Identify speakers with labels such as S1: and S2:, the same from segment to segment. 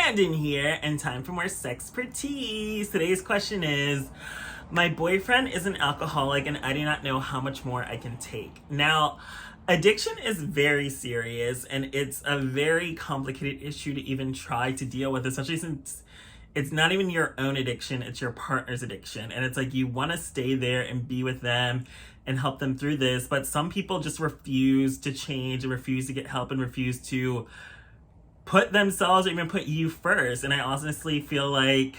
S1: Brandon here, and time for more SexxxPerTease. Today's question is, my boyfriend is an alcoholic and I do not know how much more I can take. Now, addiction is very serious and it's a very complicated issue to even try to deal with, especially since it's not even your own addiction, it's your partner's addiction. And it's like you want to stay there and be with them and help them through this, but some people just refuse to change and refuse to get help and refuse to put themselves or even put you first. And I honestly feel like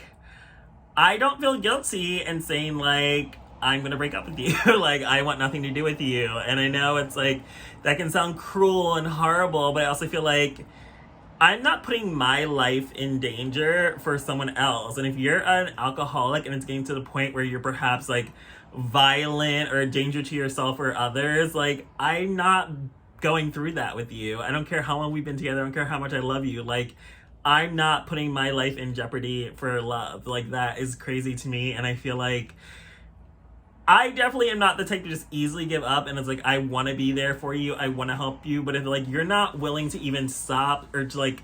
S1: I don't feel guilty in saying like, I'm gonna break up with you. Like, I want nothing to do with you. And I know it's like, that can sound cruel and horrible, but I also feel like I'm not putting my life in danger for someone else. And if you're an alcoholic and it's getting to the point where you're perhaps like violent or a danger to yourself or others, like, I'm not going through that with you. I don't care how long we've been together. I don't care how much I love you. Like, I'm not putting my life in jeopardy for love. Like, that is crazy to me. And I feel like I definitely am not the type to just easily give up. And it's like, I want to be there for you. I want to help you. But if like you're not willing to even stop or to like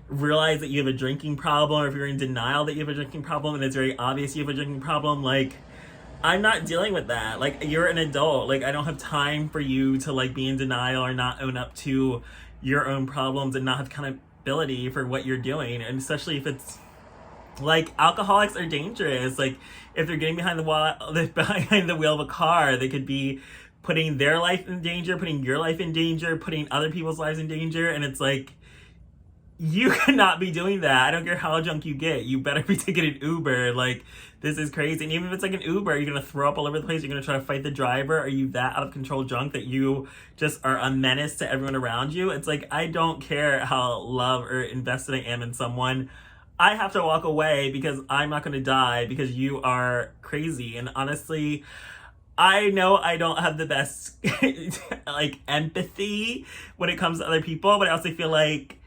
S1: realize that you have a drinking problem, or if you're in denial that you have a drinking problem and it's very obvious you have a drinking problem, like, I'm not dealing with that. Like, you're an adult. Like, I don't have time for you to like be in denial or not own up to your own problems and not have accountability for what you're doing. And especially if it's like, alcoholics are dangerous. Like, if they're getting behind the wheel of a car, they could be putting their life in danger, putting your life in danger, putting other people's lives in danger. And it's like, you cannot be doing that. I don't care how drunk you get. You better be taking an Uber. Like, this is crazy. And even if it's like an Uber, you're going to throw up all over the place. You're going to try to fight the driver. Are you that out of control drunk that you just are a menace to everyone around you? It's like, I don't care how love or invested I am in someone. I have to walk away because I'm not going to die because you are crazy. And honestly, I know I don't have the best like empathy when it comes to other people, but I also feel like,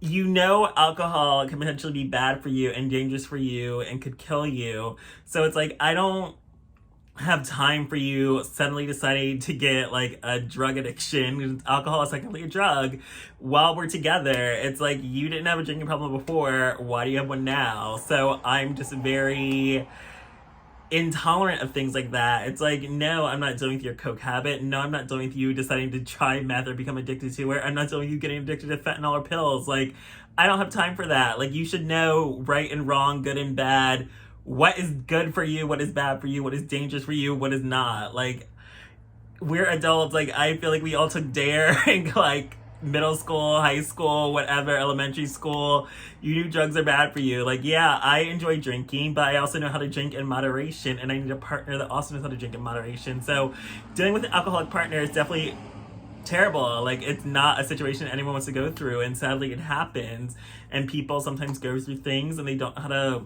S1: you know, alcohol can potentially be bad for you and dangerous for you and could kill you. So it's like, I don't have time for you suddenly deciding to get like a drug addiction. Alcohol is technically a drug while we're together. It's like, you didn't have a drinking problem before. Why do you have one now? So I'm just very intolerant of things like that. It's like, no, I'm not dealing with your coke habit. No, I'm not dealing with you deciding to try meth or become addicted to it. I'm not dealing with you getting addicted to fentanyl or pills. Like, I don't have time for that. Like, you should know right and wrong, good and bad, what is good for you, what is bad for you, what is dangerous for you, what is not. Like, we're adults. Like, I feel like we all took DARE in like middle school, high school, whatever, elementary school. You knew drugs are bad for you. Like, yeah, I enjoy drinking, but I also know how to drink in moderation, and I need a partner that also knows how to drink in moderation. So dealing with an alcoholic partner is definitely terrible. Like, it's not a situation anyone wants to go through, and sadly it happens. And people sometimes go through things and they don't know how to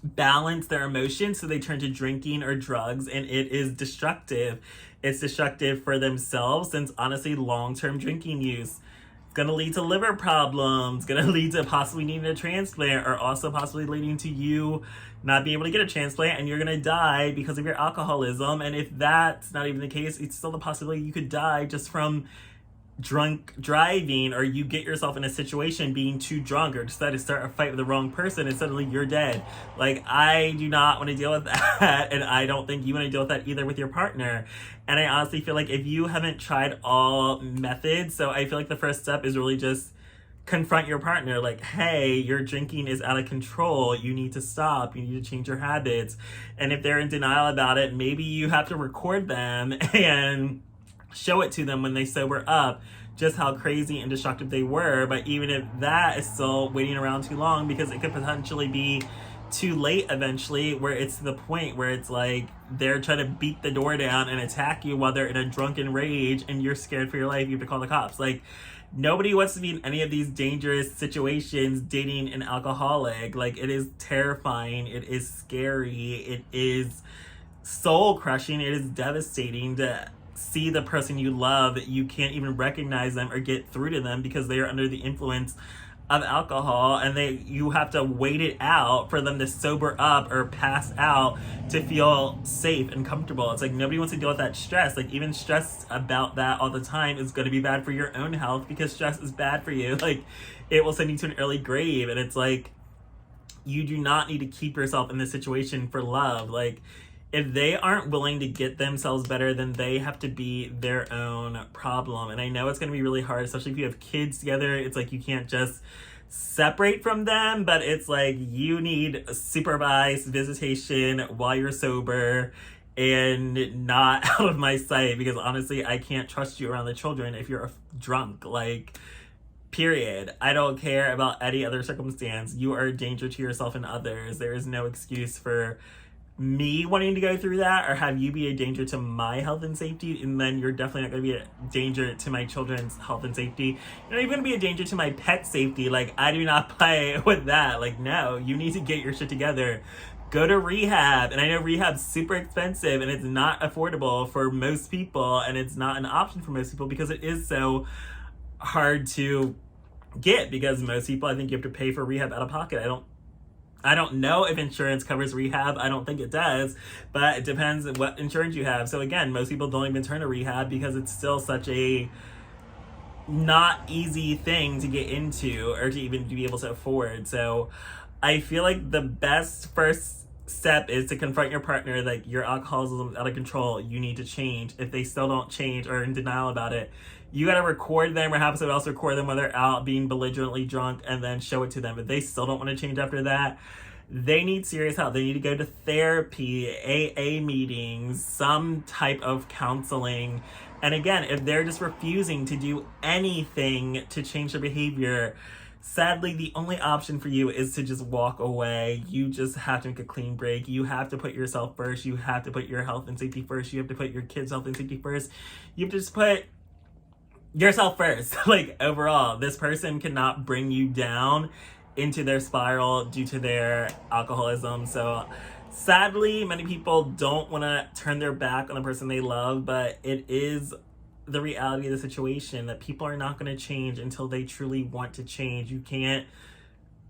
S1: balance their emotions, so they turn to drinking or drugs, and it is destructive. It's destructive for themselves, since honestly, long-term drinking use is going to lead to liver problems, going to lead to possibly needing a transplant, or also possibly leading to you not being able to get a transplant, and you're going to die because of your alcoholism. And if that's not even the case, it's still the possibility you could die just from drunk driving, or you get yourself in a situation being too drunk, or decide to start a fight with the wrong person and suddenly you're dead. Like, I do not want to deal with that, and I don't think you want to deal with that either with your partner. And I honestly feel like if you haven't tried all methods, so I feel like the first step is really just confront your partner. Like, hey, your drinking is out of control. You need to stop. You need to change your habits. And if they're in denial about it, maybe you have to record them and show it to them when they sober up, just how crazy and destructive they were. But even if that is still waiting around too long, because it could potentially be too late eventually, where it's to the point where it's like they're trying to beat the door down and attack you while they're in a drunken rage and you're scared for your life. You have to call the cops. Like, nobody wants to be in any of these dangerous situations dating an alcoholic. Like, it is terrifying. It is scary. It is soul crushing. It is devastating to see the person you love, you can't even recognize them or get through to them because they are under the influence of alcohol, and you have to wait it out for them to sober up or pass out to feel safe and comfortable. It's like nobody wants to deal with that stress. Like even stress about that all the time is going to be bad for your own health, because stress is bad for you. Like it will send you to an early grave, and it's like you do not need to keep yourself in this situation for love. Like if they aren't willing to get themselves better, then they have to be their own problem. And I know it's going to be really hard, especially if you have kids together. It's like you can't just separate from them, but it's like you need supervised visitation while you're sober and not out of my sight, because honestly, I can't trust you around the children if you're drunk. Like, period. I don't care about any other circumstance. You are a danger to yourself and others. There is no excuse for me wanting to go through that or have you be a danger to my health and safety, and then you're definitely not going to be a danger to my children's health and safety. You're not even going to be a danger to my pet safety. Like, I do not play with that. Like, no, you need to get your shit together. Go to rehab. And I know rehab's super expensive and it's not affordable for most people, and it's not an option for most people because it is so hard to get, because most people, I think you have to pay for rehab out of pocket. I don't know if insurance covers rehab. I don't think it does, but it depends on what insurance you have. So again, most people don't even turn to rehab because it's still such a not easy thing to get into or to even be able to afford. So I feel like the best first step is to confront your partner that your alcoholism is out of control. You need to change. If they still don't change or are in denial about it, you got to record them or have someone else record them when they're out being belligerently drunk and then show it to them. If they still don't want to change after that, they need serious help. They need to go to therapy, AA meetings, some type of counseling. And again, if they're just refusing to do anything to change their behavior, sadly, the only option for you is to just walk away. You just have to make a clean break. You have to put yourself first. You have to put your health and safety first. You have to put your kids' health and safety first. You have to just put yourself first. Like, overall, this person cannot bring you down into their spiral due to their alcoholism. So sadly, many people don't want to turn their back on the person they love, but it is the reality of the situation that people are not going to change until they truly want to change. You can't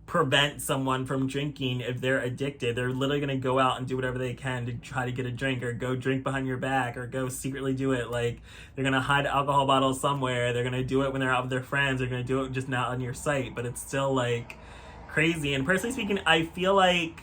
S1: prevent someone from drinking if they're addicted. They're literally going to go out and do whatever they can to try to get a drink, or go drink behind your back, or go secretly do it. Like, they're going to hide alcohol bottles somewhere. They're going to do it when they're out with their friends. They're going to do it just not on your sight, but it's still like crazy. And personally speaking, I feel like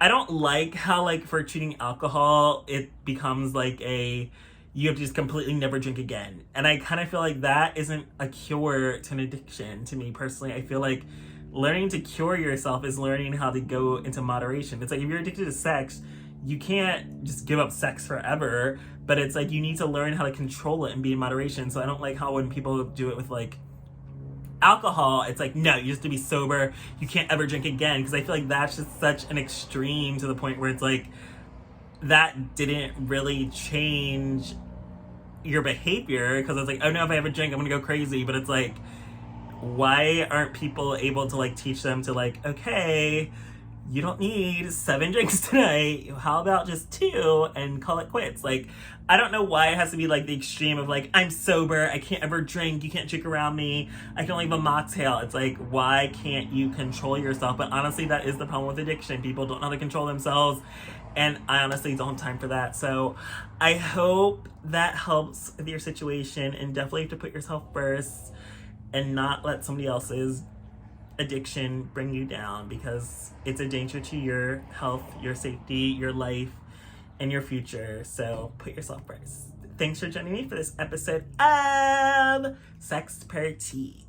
S1: I don't like how, like, for treating alcohol, it becomes like you have to just completely never drink again. And I kind of feel like that isn't a cure to an addiction. To me personally, I feel like learning to cure yourself is learning how to go into moderation. It's like if you're addicted to sex, you can't just give up sex forever, but it's like you need to learn how to control it and be in moderation. So I don't like how when people do it with like alcohol, it's like, no, you have to be sober, you can't ever drink again, because I feel like that's just such an extreme to the point where it's like that didn't really change your behavior, because it's like, oh no, if I have a drink I'm gonna go crazy. But it's like, why aren't people able to like teach them to like, okay, you don't need 7 drinks tonight, how about just 2 and call it quits? Like, I don't know why it has to be like the extreme of like, I'm sober, I can't ever drink, you can't drink around me, I can only have a mocktail. It's like, why can't you control yourself? But honestly, that is the problem with addiction. People don't know how to control themselves, and I honestly don't have time for that. So I hope that helps with your situation, and definitely have to put yourself first and not let somebody else's addiction bring you down, because it's a danger to your health, your safety, your life, and your future. So put yourself first. Thanks for joining me for this episode of SexxxPerTease.